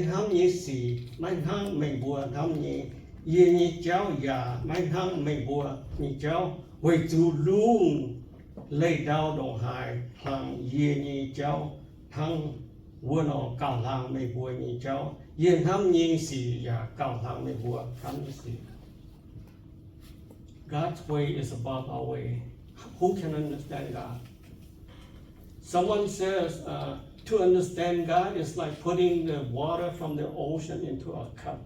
Hâm nhị xì, mai hăng mày bùa hâm nhị, yê nhị cháu già, mai hăng mày bùa nhị cháu, quay chú luôn, lấy đau đồng hài, thằng yê nhị cháu, thằng wuonv cao thằng mày bùa nhị cháu, yê hâm nhị xì già cao thằng mày bùa hâm nhị xì. God's way is above our way. Who can understand God? Someone says, to understand God is like putting the water from the ocean into a cup.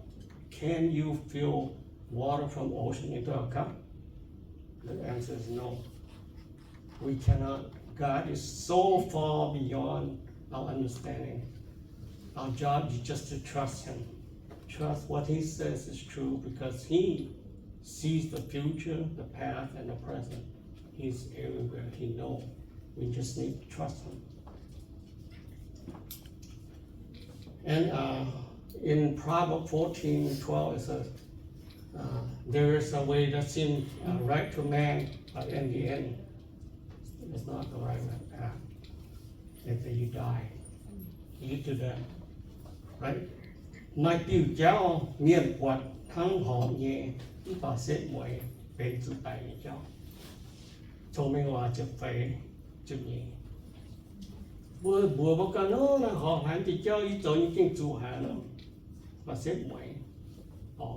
Can you fill water from the ocean into a cup? The answer is no. We cannot. God is so far beyond our understanding. Our job is just to trust Him. Trust what He says is true because He sees the future, the past, and the present. He's everywhere. He knows. We just need to trust Him. And in Proverbs 14:12, it says, there is a way that seems right to man, but in the end, it's not the right path. If you die, you to death, right? Nói tiêu cháu miền quạt thắng họ nhẹ và xếp mũi bên chủ tài như cháu. Cho mình hòa chụp phải chụp nhẹ. Bùa bốc cả nó là họ hẳn thì cho ý cho những kinh chủ hạ nó và xếp mũi họ.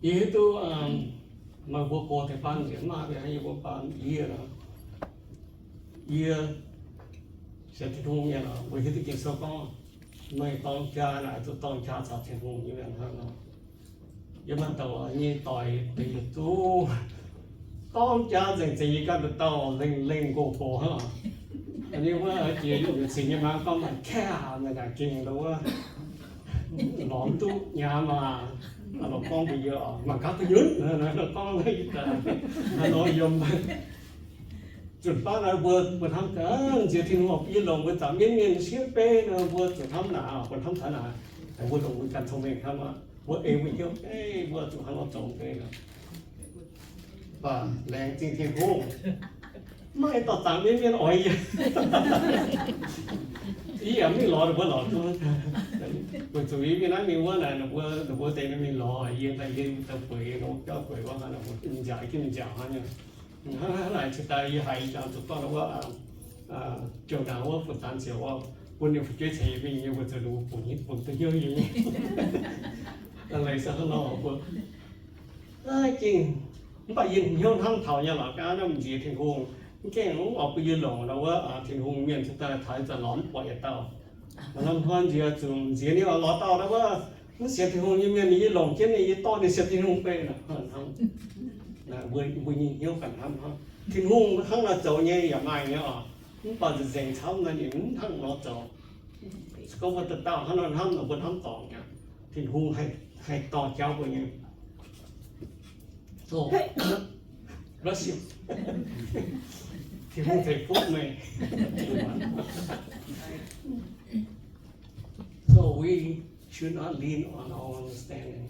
Ý tôi mà bùa cổ thì ban điểm mà hay bùa ban ý là ý sẽ thì không nghe là bởi vì cái số con mày tông cha lại tôi tông cha sao thì không như vậy hơn nó nhưng mà tàu như tỏi thì tôi tông cha dành gì cái được tàu lên cổ ha nhưng mà ở kia những cái gì mà con mà kha mà là kinh đâu á lõm tu nhà mà con bây giờ mà các cái dứt nó con ấy nó dùngจุดป้าเราเวิร์ดทำกันเสียทีหัวยี่หลงเวิร์ดสามเงี้ยเสียเป้เนาะเวิร์ดจุดทำหนาเวิร์ดทำฐานะแต่เวิร์ดหลงเวิร์ดการทำเองทำว่าเวิร์ดเองไม่เที่ยวเวิร์ดจุดทำเราจงเองนะป่าแรงจริงที่พุ่งไม่ต่อสามเงี้ยอ่อยอีอ่ะไม่รอหรือว่าหลอตัวเวิร์ดจุดนี้นั่นมีว่าไหนเวิร์ดเต็มไม่รอยืนแต่ยืนแต่เผยเราเจ้าเผยว่างั้นเรากินจ่ายฮะเนี่ยlại chúng ta như hay cho chúng ta nó có trường nào có phần tán chiều không quân điều phải chế vì nhiều vật từ đủ cũng như phần từ nhiều gì là lấy sao nó quân ai chừng bây giờ nhiều thằng thảo nhà là cái nó mình gì thì hùng cái nó ở bây giờ lồng đâu á thì hùng miền chúng ta thấy là nó bỏ hết tao nó hơn gì chúng gì này nó tao đó á nó sẽ thì hùng như miền này lồng cái này to thì sẽ thì hùng pe là không là vui nhiều cảnh ham ha thì hùng thằng là trâu nhẹอย่าไม่เนี่ยมันป่าจะเสียงเช้านั่นเองทั้งเราจอก็ว่าจะต่อทั้งนั้นทั้งเราบนทั้งต่อเนี่ยที่หงให้ต่อเจ้าไปเนี่ยโซ่รัสเซียที่หงใส่พวกไม่ so we should not lean on our understanding.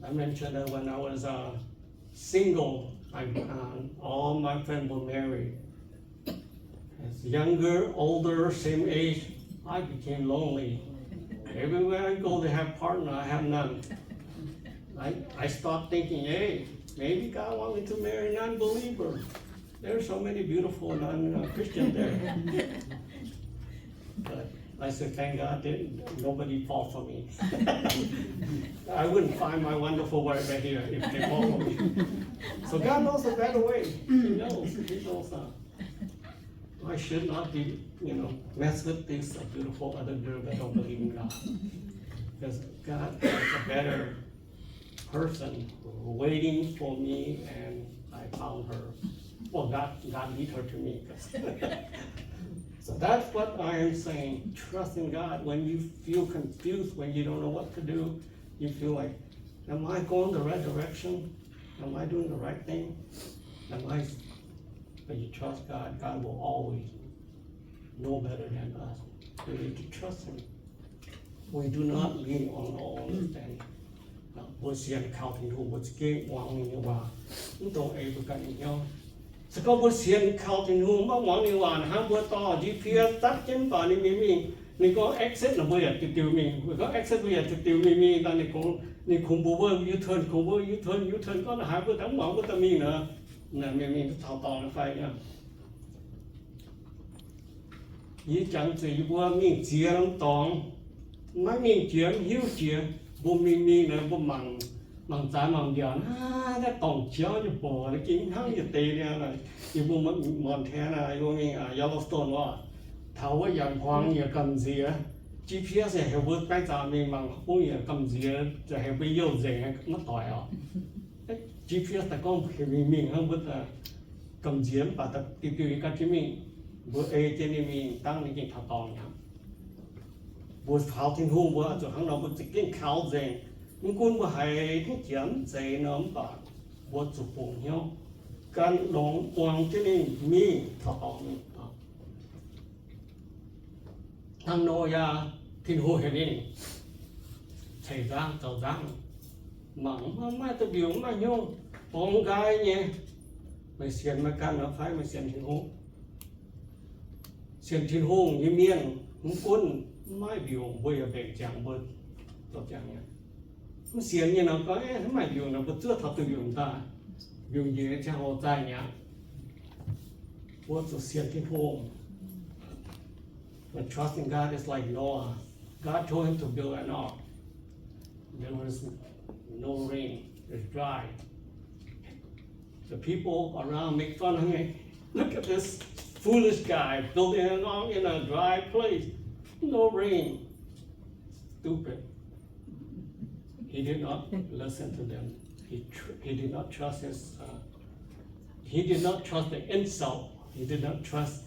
I mentioned that when I was single, all my friends were married. As younger, older, same age, I became lonely. Everywhere I go, they have partner, I have none. I start thinking, hey, maybe God wants me to marry a non-believer. There are so many beautiful non-Christians there. But I said, thank God nobody fall for me. I wouldn't find my wonderful wife right here if they fall for me. So God knows a better way. He knows. I should not be, mess with this beautiful other girl that don't believe in God. Because God has a better person waiting for me, and I found her. Well, God lead her to me. So that's what I am saying. Trust in God. When you feel confused, when you don't know what to do, you feel like, am I going the right direction? Am I doing the right thing? But you trust God. God will always know better than us. We need to trust Him. We do not lean on our understanding. 我先靠天父，我自己往你话，你都爱不干你要。สก็บเสียนเข้าถึงหูบ้างหวังในวันห้ามบัวต่อ GPS ตัดเช่นป่านี่มีนี่ก็ access นะบัวอยากติวมีก็ access บัวอยากติวมีตอนนี้คงนี่คงบัวเบอร์ยูเทิร์นคงบัวยูเทิร์นก็หายบัวทั้งหวังบัวตะมีเนอะนั่นมีท่อต่อไฟเนี่ยยี่จังสีบัวมีเจียงตองไม่มีเจียงหิวเจียงบัวมีเนอะบัวมังจานมังเดียวนะได้ต่องเชียวอยู่ปอแล้วกินทั้งอยู่ตีเนี่ยนะอยู่บนมอนแทนะอยู่มียอลโลสโตนว่าเท่าว่าอย่างควางอย่างกำเสีย GPS เหตุว่าไปจามีมังพวกอย่างกำเสียจะเหตุไปโยนเสียมาต่อยอ่ะ GPS แต่ก็เหตุมีทั้งหมดกำเสียป่ะแต่ติวกันที่มีบัวเจนี่มีตั้งในกินทับตองนะบัวเขาทิ้งหูบัวจะข้างนอกบัวจะกินข้าวเสียมันคุณว่าให้ทุกอย่างใจน้ำปากบทสุปุ่งเหี้ยวการหลงวางที่นี่มีทอต่อมีทางโนยาทิ้งหัวเห็นนี่ใช้ร่างเจ้าร่างหมังไม่ตะบิวไม่โยงปองกายเนี่ยไม่เสียนมากันแล้วไฟไม่เสียนทิ้งหูเสียนทิ้งหูยิ้มเมียนมันคุณไม่บิวบ่อยเบ่งจังบ่ตัวจังเนี่ยมันเสียงnhư nào có thế mà dùng nó chưa thật từ dùng ta dùng gì để cho họ tay nhá what's the xiên thiên home but trusting God is like Noah God told him to build an ark there was no rain it's dry the people around make fun of me look at this foolish guy building an ark in a dry place no rain stupid. He did not listen to them. He did not trust he did not trust the insult. He did not trust,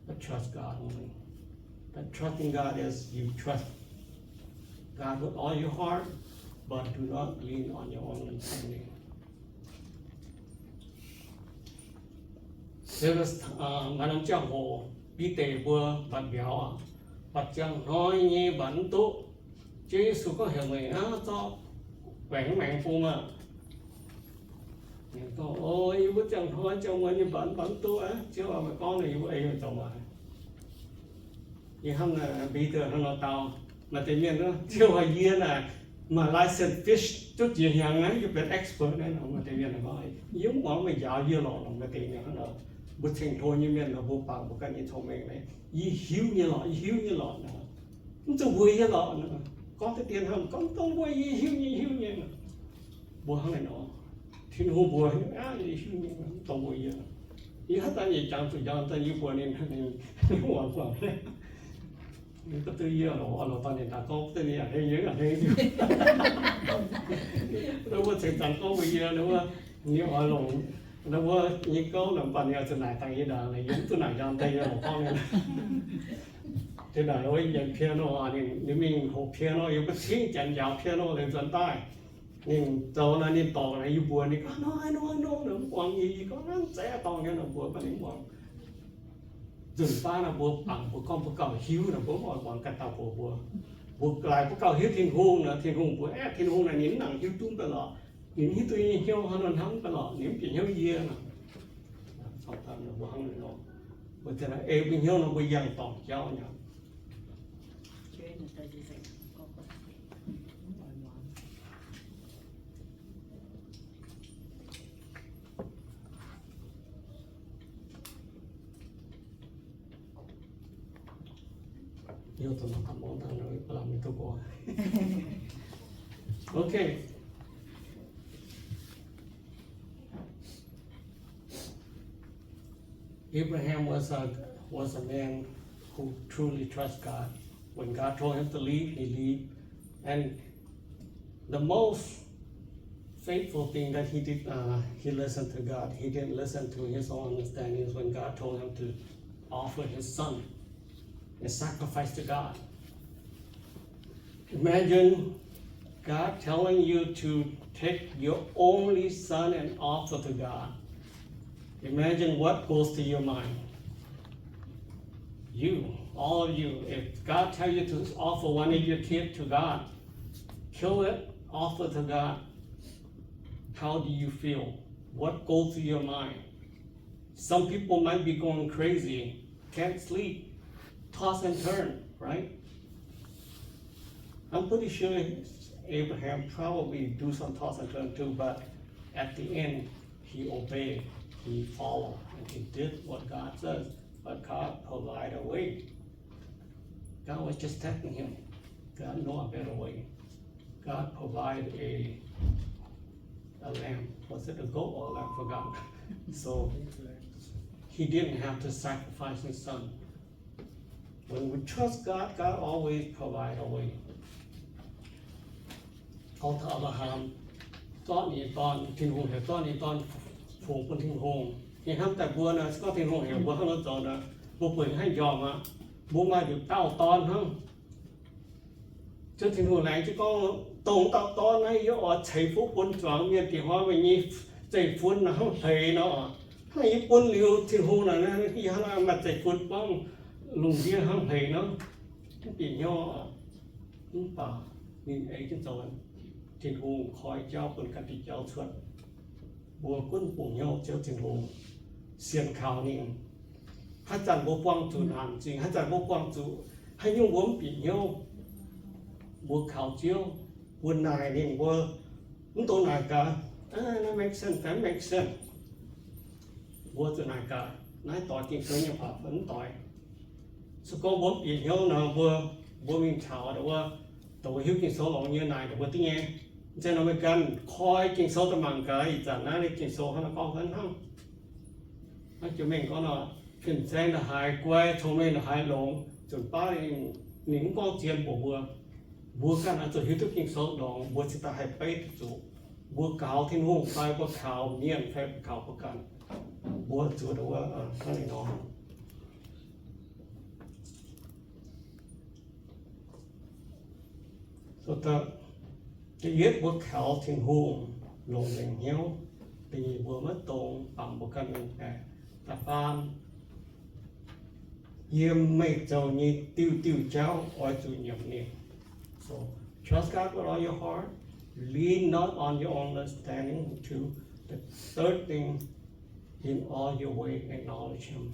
but trust God only. But trusting God is you trust God with all your heart, but do not lean on your own understanding. There was Madam Chang Ho, bị tệ vừa bật béo à, bật chẳng nói như bắn tụ. Chứ sự có hiểu người cho quảng mạng phun à con ôi yêu bức chẳng thôi cho mình như bắn tôi á chứ mà con này yêu ấy mà chồng mà thì không là bị từ không là tàu mà tự nhiên đó chưa hồi nhiên là mà license fish chút gì hàng ấy giúp được expert đấy mà tự nhiên là nói giống món mình dạo dưa lọ là mà tự nhiên nó bức tranh thôi như mình là vô bằng một cái như thông minh đấy hiếu như lọ nữa không cho vui như lọ nữa có cái tiền không có không vui hiếu như bùa không này nó thiên hồ bùa hiếu như tao vui như ý hết ta gì chẳng tụi cho ta như bùa nên hoảng hoảng đấy có tư duy là tao nên ta có tư duy là thế nhớ là thế đâu có sự chẳng có bây giờ đúng không nếu họ lộn đâu có như có làm bạn nhà từ này tăng như đà này giống từ này ra đây là một con này thế là nói nhận piano thì nếu mình học piano yêu cái tiếng chẳng giáo piano lên dần tay nhưng tàu là nên tàu này yêu buồn thì có nói nó quăng gì có nó sẽ tàu nghe nó buồn và đến buồn dừng ta là buồn bằng của con cầu hiếu là bố mọi quăng cả tàu của buồn lại của cầu hiếu thiên hùng của thiên hùng này nín nặng hiếu tung cả lọ nín hiếu tuy nhiên hiếu hơn hắn cả lọ nín chỉ hiếu dưa nè sau đó là buồn này nó bây giờ là em bình hiếu nó bây giờ tàu cháu nhau yêu tụi nó cảm ơn thằng rồi làm mình tôi có okay Abraham was a man who truly trusts God. When God told him to leave, he left. And the most faithful thing that he did, he listened to God. He didn't listen to his own understandings when God told him to offer his son, a sacrifice to God. Imagine God telling you to take your only son and offer to God. Imagine what goes to your mind. All of you, if God tells you to offer one of your kids to God, kill it, offer to God, how do you feel? What goes through your mind? Some people might be going crazy, can't sleep, toss and turn, right? I'm pretty sure Abraham probably do some toss and turn too, but at the end, he obeyed, he followed, and he did what God says, but God provided a way. God was just testing him. God knew a better way. God provided a lamb. Was it a goat or a lamb? I forgot. So he didn't have to sacrifice his son. When we trust God, God always provides a way. เขาถามอับราฮัมตอนนี้ตอนทิ้งหงเหวตอนนี้ตอนฝูงคนทิ้งหงนี่ห้ามแต่บัวนะก็ทิ้งหงเหวบัวข้างนอกจอนะบัวเปิดให้ยอมอ่ะบัวมาอยู่เต้าตอนทั้งจะทิ้งหงไหนจะก็ตรงเต้าตอนให้ยอดใช้ฟุกบนจวงเมียตีหัวไปนี้ใจฟุ้นนะห้องเฮยเนาะให้ญี่ปุ่นเลี้ยวทิ้งหงน่ะนะที่ห้างมาใจฟุ้นบ้างลุงเดียห้องเฮยเนาะปีย่อป่านี่ไอ้ที่จอนThiên hùng khói cháu quân cắt đi cháu chuột bùa quân bùa nhau cháu thiên hùng xiên khảo niệm hát chẳng bố quang chủ hàn chính hát chẳng bố quang chủ hay nhung bố bị nhau bùa khảo chiếu bùa nài niệm bùa không tổ nài cả nó make sense, that make sense bùa chủ nài cả nái tỏi kinh tế nhập hợp vẫn tỏi số có bố bị nhau nào bùa mình khảo đó bùaตัวหิวกินโซ่หลงเยอะนายแต่ว่าที่ไงจะนำไปกันคอยกินโซ่ตะมังกายจากนั้นได้กินโซ่ข้างนอกกันทั้งนักจุ่มเองก็เนาะขึ้นแซงหายกล้วยชมเองหายหลงจนป้าเองหนิงกองเจียนบัวกันอาจจะหิวทุกกินโซ่หลงบัวสิตาหายไปจุบัวขาวที่หุ่งไปบัวขาวเนียนแฝงขาวประกันบัวจุดว่าข้างในน้องso the yết bữa khảo thiên hùng lồng lên hiếu thì bữa mất tồn bằng một căn mình cả ta phan Iu-Mienh mày giàu như tiêu cháu oi Zunh-Jiem niệm so trust God with all your heart lean not on your own understanding to the third thing in all your way acknowledge him.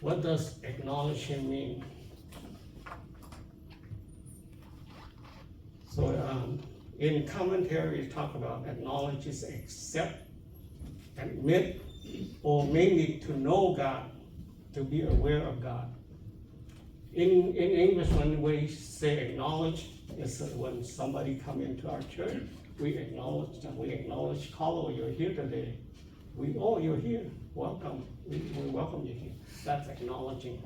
What does acknowledge him mean? So in commentary, it talk about acknowledge is accept, admit, or mainly to know God, to be aware of God. In English, when we say acknowledge, is when somebody come into our church, we acknowledge, Kaux, you're here today. You're here. Welcome. We welcome you here. That's acknowledging.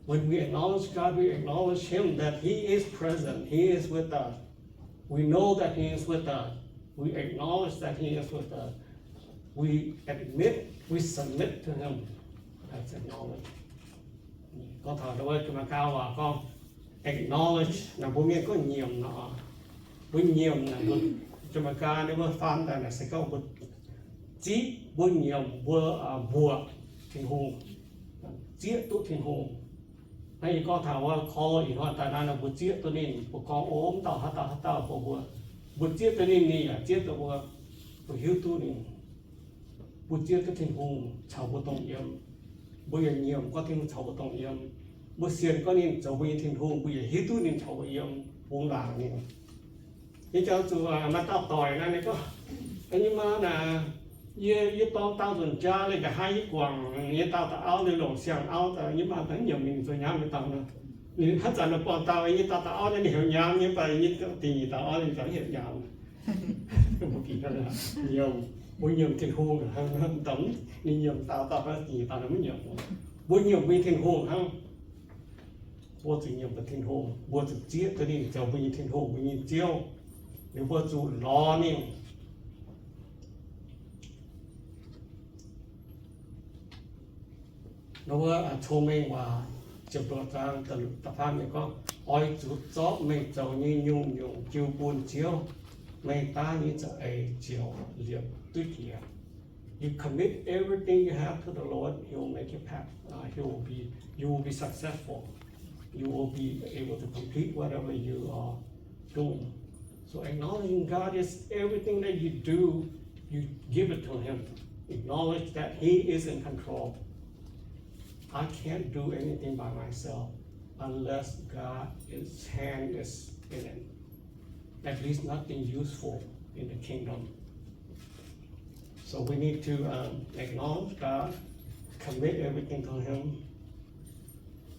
When we acknowledge God, we acknowledge Him that He is present. He is with us. We know that He is with us. We acknowledge that He is with us. We admit, we submit to Him. That's acknowledge. ก็ถามด้วยกรรมการว่าก็ acknowledge นะพวกนี้ก็เงียบเนาะวิญญาณนะกรรมการเนี่ยว่าฟังแต่เนี่ยสิก็บุจีบุญเงียบบัวทิ้งหงเจี๊ยตุทิ้งหงให้ก็ถามว่าคออีกว่าแต่นั้นบุเจี๊ยตัวนี้บุกองโอมต่อฮัตตาบัวบุเจี๊ยตัวนี้นี่เจี๊ยตัวบัวหิวตัวนี้บุเจี๊ยตัวทิ้งหงชาวบุตรงเยี่ยมบุญเงียบก็ทิ้งชาวบุตรงเยี่ยมบุเสียนก็นี่ชาวบุญทิ้งหงบุญหิวตัวนี้ชาวบุญเยี่ยมวงหลังนี่นี่เจ้าตัวมาต่อยนั่นนี่ก็อันนี้มาน่ะยี่ตองเต้าส่วนจ้าเลยแต่ให้ยี่กวางยี่เต้าแต่เอาเลยหลงเสียงเอาแต่ยี่มาตั้งอย่างmình rồi nhámไม่ต้องนะนี่ถ้าจันทร์ปอนเต้ายี่เต้าแต่เอาเนี่ยเหี่ยวย้ำยี่ไปยี่ก็ตีเต้าเอาเนี่ยจะเหี่ยวย้ำบางทีก็เลยเหี่ยวบุญเหี่ยวทิ้งหงฮะตั้งนี่เหี่ยวเต้าก็ตีเต้าไม่เหี่ยวบุญเหี่ยวไม่ทิ้งหงฮะบัวถึงเหี่ยวไปทิ้งหงบัวถึงเจี๊ยตัวนี้จะบุญทิ้งหงบุญเจียวหรือบัวจูล้อนี่แล้วว่าโชว์เมงว่าจะตัวจางตะพานเนี่ยก็อ้อยจุดจ๊อบเมงเจ้านี่ยุ่งจิวปูนเจียวเมงตานี่จะไอเจียวเรียบตุ้ยเทีย You commit everything you have to the Lord, He will make it happen. You will be successful. You will be able to complete whatever you are doing. So So acknowledging God is everything that you do, you give it to Him. Acknowledge that He is in control. I can't do anything by myself unless God's hand is in it. At least nothing useful in the kingdom. So we need to acknowledge God, commit everything to Him.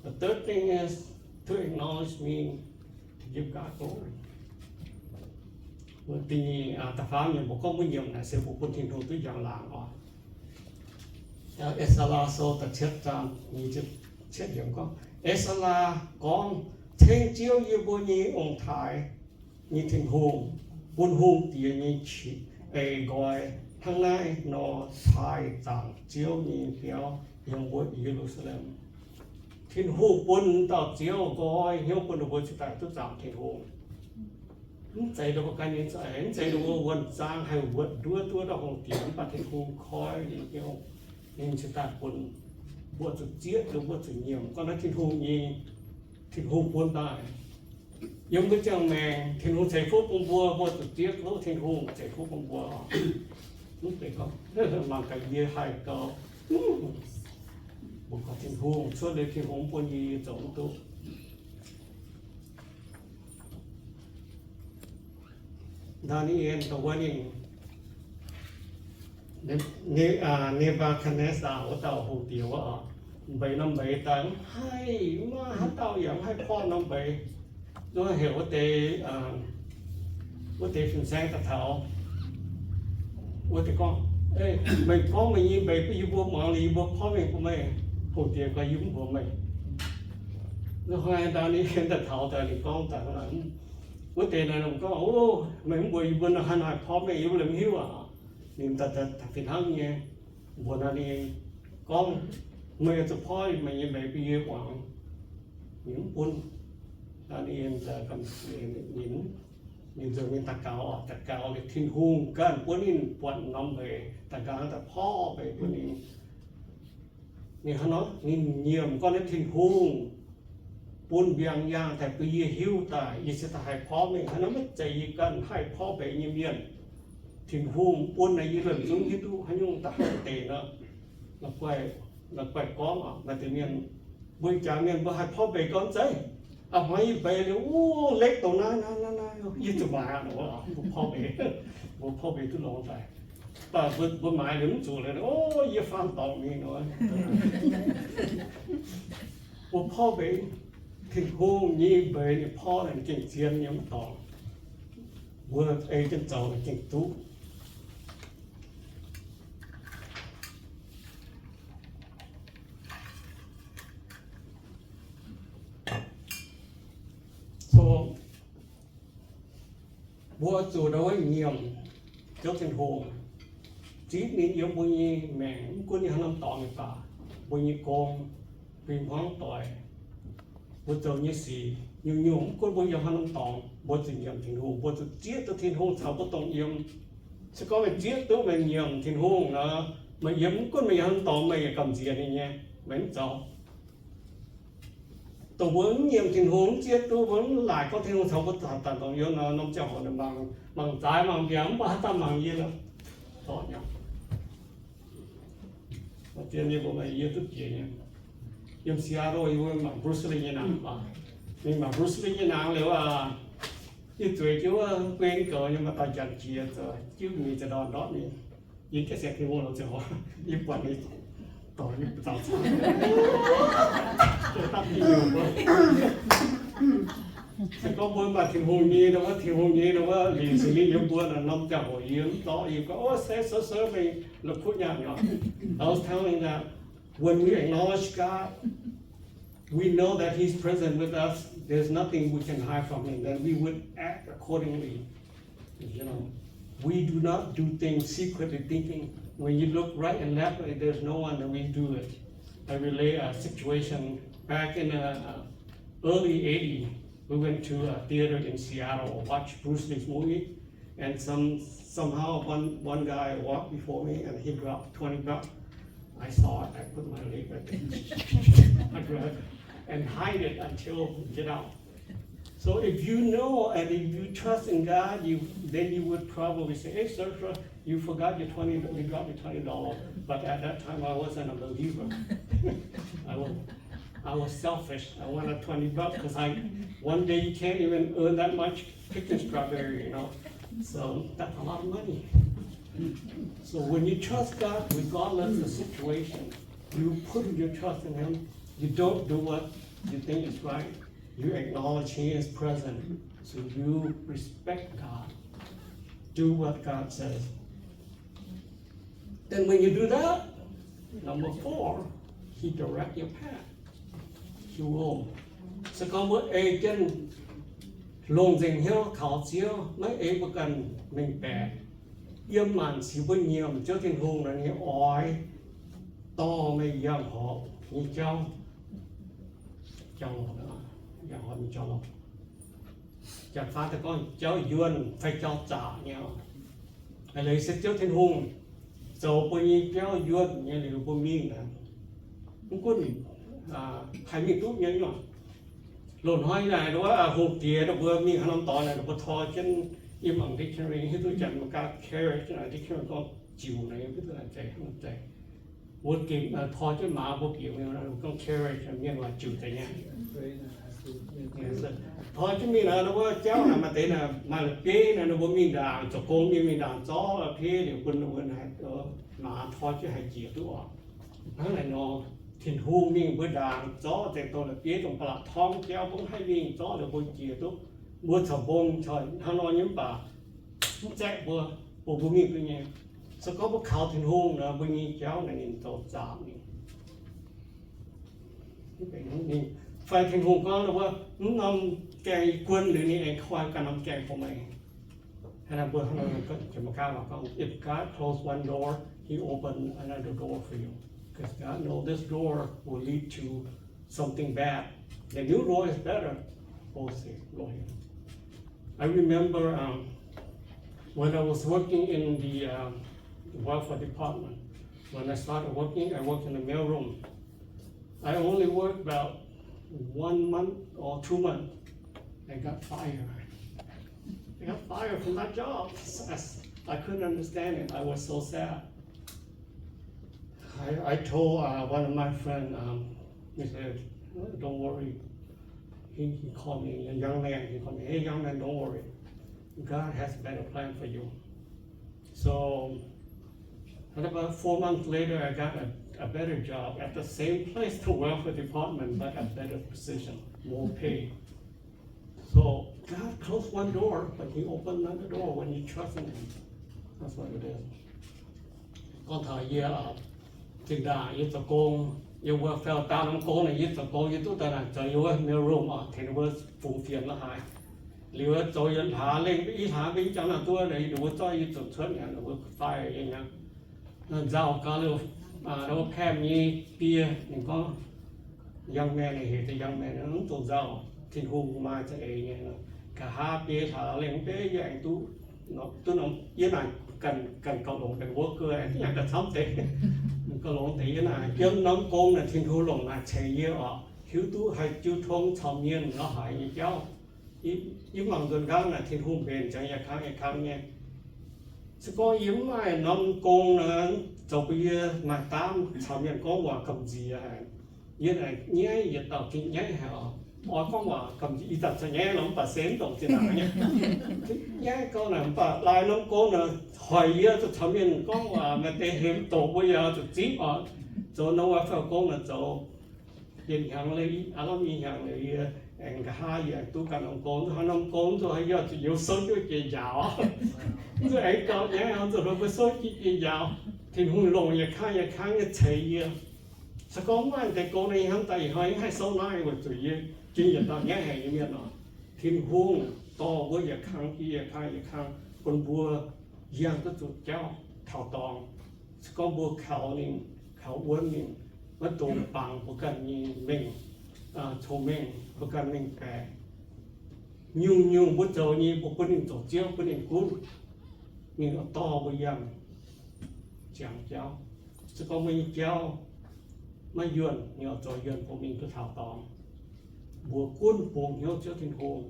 The third thing is to acknowledge means to give God glory. Bởi vì ta phá mình một con nhiều là sẽ phụ quân thiên thu tới dạng làng họ. Esala so ta chết ra như chết điểm con. Esala con thiên chiếu như bố nhí ông thái như thiên hùng, buôn hùng tiền như chỉ gọi thằng này nó thái tặng chiếu như kéo yung bố Jerusalem. Thiên hùng buôn tạo chiếu gọi yung buôn bố chúng ta tức giảm thiên hùng. Chạy đâu có cái này chạy đâu có quần giang hay quần đua đâu không tiếng và thiên hùng khói gì kiểu nên chúng ta buôn buôn sự chết rồi buôn sự nhiều con nói thiên hùng buôn đại giống cái chàng mẹ thiên hùng chạy phút con buôn sự chết lúc thiên hùng chạy phút con buôn lúc đấy không làm cái gì hay có một cái thiên hùng cho nên thiên hùng buôn gì giống tôi Daniel the wedding Nebuchadnezzar ว่าเต่าหูเตียวว่าใบน้ำใบตังให้มาหาเต่าอย่างให้พ่อน้ำใบด้วยเหตุว่าเตฟินแสงตะเถาว่าเตก้องไม่ก้องไม่ยิงใบไปอยู่บนหมองลีบนพ่อไม่กูไม่หูเตียวก็ยิ้มหัวไม่แล้วให้ตอนนี้เห็นตะเถาแต่นี่ก้องแต่ขนาดว่าเตนั่นผมก็โอ้ไม่ผมบ่อยู่บนหันหายพ่อไม่อยู่เลยไม่หิวอ่ะนี่แต่เป็นทั้งเนี่ยบนนั้นเองก้องไม่จะพ่อไม่ยังไปเยอะกว่าหญิงปุ่นตอนนี้จะกำหญิงนี่จะเป็นตะเกาเลยทิ้งหุ่งกันปุ่นนี่ปวดน้ำไปตะเกาแต่พ่อไปปุ่นนี่นี่ฮะเนาะนี่เยี่ยมก็เลยทิ้งหุ่งปุ่นเบียงย่างแต่ไปเยี่ยหิวตายยิ่งจะให้พ่อไม่ฮะเนาะไม่ใจกันให้พ่อไปเยี่ยมทิ้งหุ่งปุ่นในยี่เรื่องยุ่งที่ดูให้ยุ่งตะเตะเนาะเราไปก้องอ่ะมาถึงเนี่ยบริจาคเนี่ยมาให้พ่อไปก้อนใจเอาไว้ไปเลยโอ้เล็กตัวนั้นยิ่งจะมาหนูว่าพ่อไปทุกลงใจแต่บนไม้หรือมันจู่เลยโอ้ยฟังตองนี่หนูพ่อไปทิ้งหุ่งยี่ไปเนี่ยพ่อเนี่ยเก่งเชียนยังต่อเมื่อจนเจ้าเก่งตุ๊bố chủ đối nhiều cho thiên hồ chỉ nên yếu bố nhi mẹ cũng như hắn tỏ người ta bố nhi con vì hoang tội bố chủ như gì nhiều cũng bố nhi hắn tỏ bố chủ nhiều thiên hồ bố chủ chết tới thiên hồ sao bố tổng yếu sẽ có phải chết tới về nhiều thiên hồ nó mà yếu cũng mình hắn tỏ mày cầm gì này nha bánh cháu tôi vẫn nhiều tình huống chết tôi vẫn lại có thiên huống sau có tận tổng yếu nó cho họ được bằng trái bằng kiếm và ta bằng gì đâu đó nhá và trên như bộ này yêu thức gì nhá yêu xia rồi yêu bằng Bruce Lee như nào mà nhưng mà Bruce Lee như nào nếu là như tuổi chú quên cờ nhưng mà ta chẳng chia rồi chứ ngườiจะ đòn đó đi những cái xe thiên huống nó cho họ yêu quản lýต่อนี่ต่อตั้งที่อยู่แต่ก็บนบาทิ้งหงนี้นะว่าทิ้งหงนี้นะว่าหลีสิ่งนี้ยังบนน้ำจากหัวยิ้มต่ออีกก็โอ้เซ่ไปหลับพูดอย่างเนาะ I was telling that when we acknowledge God we know that He's present with us there's nothing we can hide from Him then we would act accordingly you know we do not do things secretly thinking when you look right and left, there's no one that we do it. I relate a situation back in the early 80s. We went to a theater in Seattle, watched Bruce Lee's movie, and somehow one guy walked before me and he dropped $20. I saw it. I put my leg right there. I grabbed it and hide it until we get out. So if you know and if you trust in God, then you would probably say, hey, sir, you forgot your you got your $20. But at that time, I wasn't a believer. I was selfish. I wanted $20 because one day you can't even earn that much picking strawberry, you know. So that's a lot of money. So when you trust God, regardless of the situation, you put your trust in Him. You don't do what you think is right. You acknowledge He is present. So you respect God. Do what God says. Then when you do that, number 4, He directs your path. He will. So con bước ê chân lông dình hiếu khảo chiếu mấy ê bức cần mình bè yếm màn xí bức nhiều cho thiên hùng là như ói to mấy yếm họ như cháu giờ họ mình cho lông chẳng phá thì con cháu yuan phải cháu trả nhau hay lấy sẽ cháu thiên hùng dầu bức như cháu yuan như liều bức miên nè không có gì hay mình tốt như vậy lộn hỏi này đó là hộp tía đó vừa mình hàng năm tỏi này nó thò trên im ẩm dictionary hết tôi chẳng một cái carrot này dictionary con chiều này biết là chạy không chạy vừa kịp thò trên má vô kiểu này là con carrot miền là chiều chạy nha thò trên mình là nó có cháu là mà thế là mà là pê là nó có mình đàn cho con mình đàn gió là pê để quân nó quân này mà thò trên hai chiều tôi nó lại nó thiên hùng mình bữa đàn gió thì tôi là biết trong bạc thong kéo cũng hay mình gió là bữa chiều tôi bữa thầu bông trời hắn nói những bà chạy bữa mình tôi nghe sau có bữa khảo thiên hùng là bữa nhìn kéo là nhìn tôi giảm mình phải thiên hùng có là bữa nằm cây quân để như anh khoai cả nằm cây của mình hay là bữa hắn nói có chỉ một cao mà con if God close one door He open another door for you. Because God knows this door will lead to something bad. The new door is better. Go ahead. I remember when I was working in the welfare department. When I started working, I worked in the mailroom. I only worked about 1 month or 2 months. I got fired. I got fired from that job. I couldn't understand it. I was so sad. I told one of my friends, he said, don't worry. He called me, a young man, he called me, hey young man, don't worry. God has a better plan for you. So, about 4 months later, I got a better job at the same place, the welfare department, but a better position, more pay. So, God closed one door, but He opened another door when you trust in Him. That's what it is. Con thời Thì đã yếu tố công, yếu vừa phèo ta nông công này yếu tố công yếu tố ta là cho yếu nếu rùm thì nó vừa phùng phiền là hai. Liệu cho yếu thả lên ý thả cái chẳng là tôi đấy đủ cho yếu tố thuận nhà nó vừa phải như nha. Nó giàu có lưu nó kèm như bia những có young man này thì young man nó tổ giàu thì hùng mà chạy như cả hai bia thả lên bia dạng tôi nó yên này cần cầu động cần worker này thì cái sống thế cái lồng tí này chân nóng công là thiên thu lồng là chạy nhiều ở thiếu tú hay chú thông thầm nhiên nó hỏi như cháu yếm bằng gần găng là thiên thu bền chẳng nhà khang nha sẽ có yếm này nóng công là cho bây giờ mà tám thầm nhiên có quả cầm gì à như này nhé nhiệt tàu kinh nhé hả ôi có quả cầm gì tập cho nhé lắm bà xén tổng trên nào nhé nhé con là bà lại nóng công là hỏi giờ cho thầm nhiên có quả mà để hiểm tổ bây giờ cho tiếp ở cho nó phải phải công là cho hiện hàng lấy làm hiện hàng lấy anh cả hai giờ tu cần ông công hắn ông công rồi giờ chỉ yếu số cho chị giàu rồi anh có nhé hắn rồi phải số chị giàu thì hùng lồng nhà khang nhà chạy sao có mấy cái cô này hắn tại hay số này mà tụi chuyên nghiệp tao nhé hay như vậy nó thiên hùng to với nhà khang kia khang con vua giang cái tụt cháu thảo tòng có vua khảo uốn mình mất tụ bằng của cần như mình thổ mình của cần mình bè nhung bút dầu như bộ quân tổ chiếu quân cún mình to với giang chẳng cháu sẽ có mình cháu mà yuan nhờ cho yuan của mình cứ thảo tòng bùa quân buồn nhớ cho thiên hồn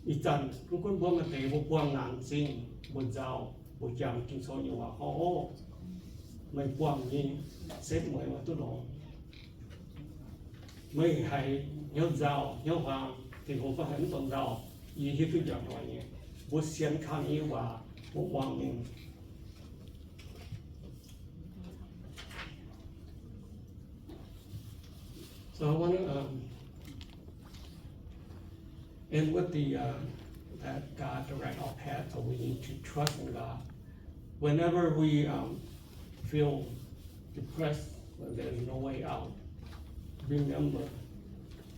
อีจันทุกคนพวกมันเตะพวกพวงงานจริงบนเจ้าบนจำจริงโซอยู่ว่าโอ้ไม่พวงนี้เซ็ตเหมือนว่าตุ้นองไม่ให้ยกเจ้ายกวางที่ผมก็เห็นตรงเจ้าอีที่ทุกอย่างหน่อยเนี่ยบทเสียงคำนี้ว่าพวกวางนี้So I want to end with that God direct our path, so we need to trust in God. Whenever we feel depressed, when there is no way out, remember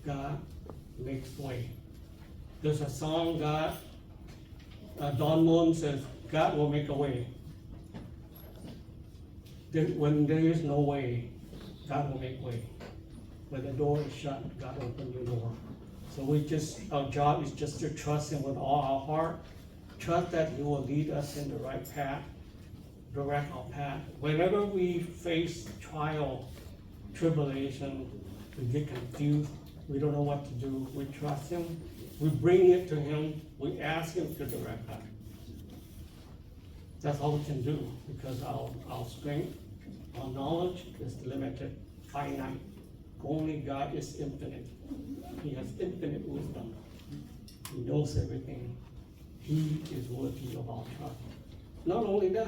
God makes way. There's a song Don Moon says, God will make a way. When there is no way, God will make way. When the door is shut, God open your door. So our job is just to trust Him with all our heart. Trust that He will lead us in the right path, direct our path. Whenever we face trial, tribulation, we get confused, we don't know what to do, we trust Him, we bring it to Him, we ask Him to direct us. That's all we can do, because our strength, our knowledge is limited, finite. Only God is infinite. He has infinite wisdom. He knows everything. He is worthy of our trust. Not only that,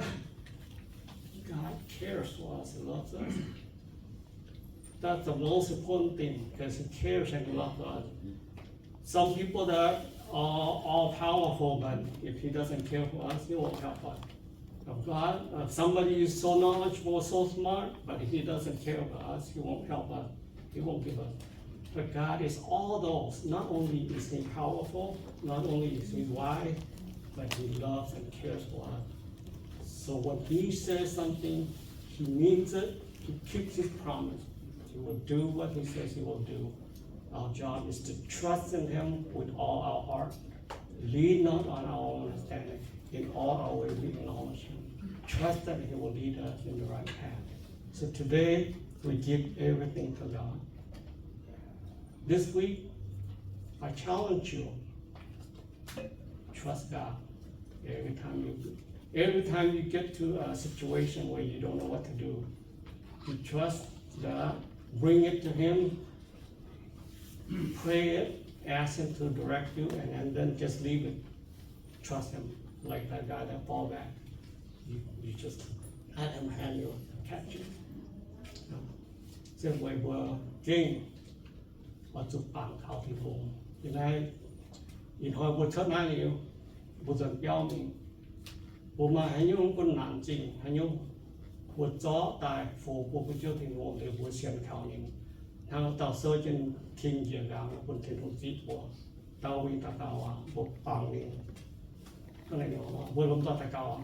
God cares for us and loves us. That's the most important thing, because He cares and loves us. Some people that are all powerful, but if He doesn't care for us, He won't help us. God, somebody is so knowledgeable, so smart, but if He doesn't care for us, He won't help us. He won't give us. But God is all those. Not only is He powerful, not only is He wise, but He loves and cares for us. So when He says something, He means it. He keeps His promise. He will do what He says He will do. Our job is to trust in Him with all our heart. Lean not on our own understanding. In all our ways we acknowledge Him. Trust that He will lead us in the right path. So today, we give everything to God. This week, I challenge you, trust God. Every time you get to a situation where you don't know what to do, you trust God, bring it to Him, pray it, ask Him to direct you, and then just leave it. Trust Him, like that guy that fall back. You just let Him handle you, catch you. Just like King, or chụp bản khảo thị phố. Hiện nay, in hồi một chút này nhiều, một dần béo mình, bộ mà hay nhung con nản trình, hay nhung một gió tại phố bộ cái chiêu thì ngộ để bộ xiên khảo những, thằng tàu sơ trên thiên địa gạo nó còn thiên hồn dít bộ, tàu vì ta cao à, bộ bằng đi, cái này nó bộ lông to ta cao à,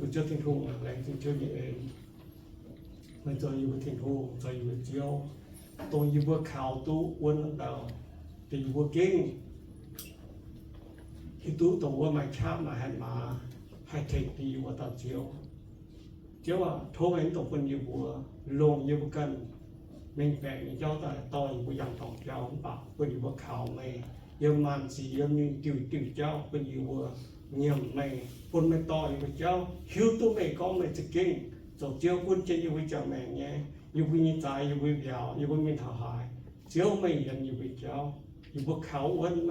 bộ chiêu thiên hồn là lấy thiên chiêu như thế. Mình cho yêu thiên hồ, cho yêu chiếu, tôi yêu vừa khảo tu uốn đầu, thì vừa kinh, khi tu tổ vừa mày chắp mà hay thịt thì vừa tao chiếu à, thôi anh tổ quân yêu vừa lồng yêu vừa cân, mình vẽ những cho ta tôi vừa dòng tổng cháu không bảo, vừa yêu vừa khảo mày, yêu màn gì yêu như tiểu cháu, vừa yêu vừa nhiều mày, quân mày to yêu vừa cháu, hiếu tu mày con mày chỉ kinh. So chiếu quân trên yêu với cháu mẹ nhé, yêu với nhân tài, yêu với béo, yêu với mình thảo hại, chiếu mày nhận yêu với cháu, yêu với khảo vấn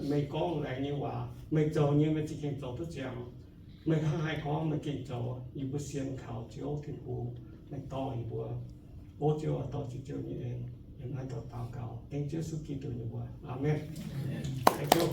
mày con lại như quả, mày giàu như mày chỉ kinh giàu tất chẳng, mày hai con mày kinh giàu, yêu với siêng khảo chiếu thiên phú, mày to yêu với, bố chiếu ở to chỉ chiếu như em, em ai to tao cao, anh chiếu sức kỳ tử như vậy, amen. Thank you.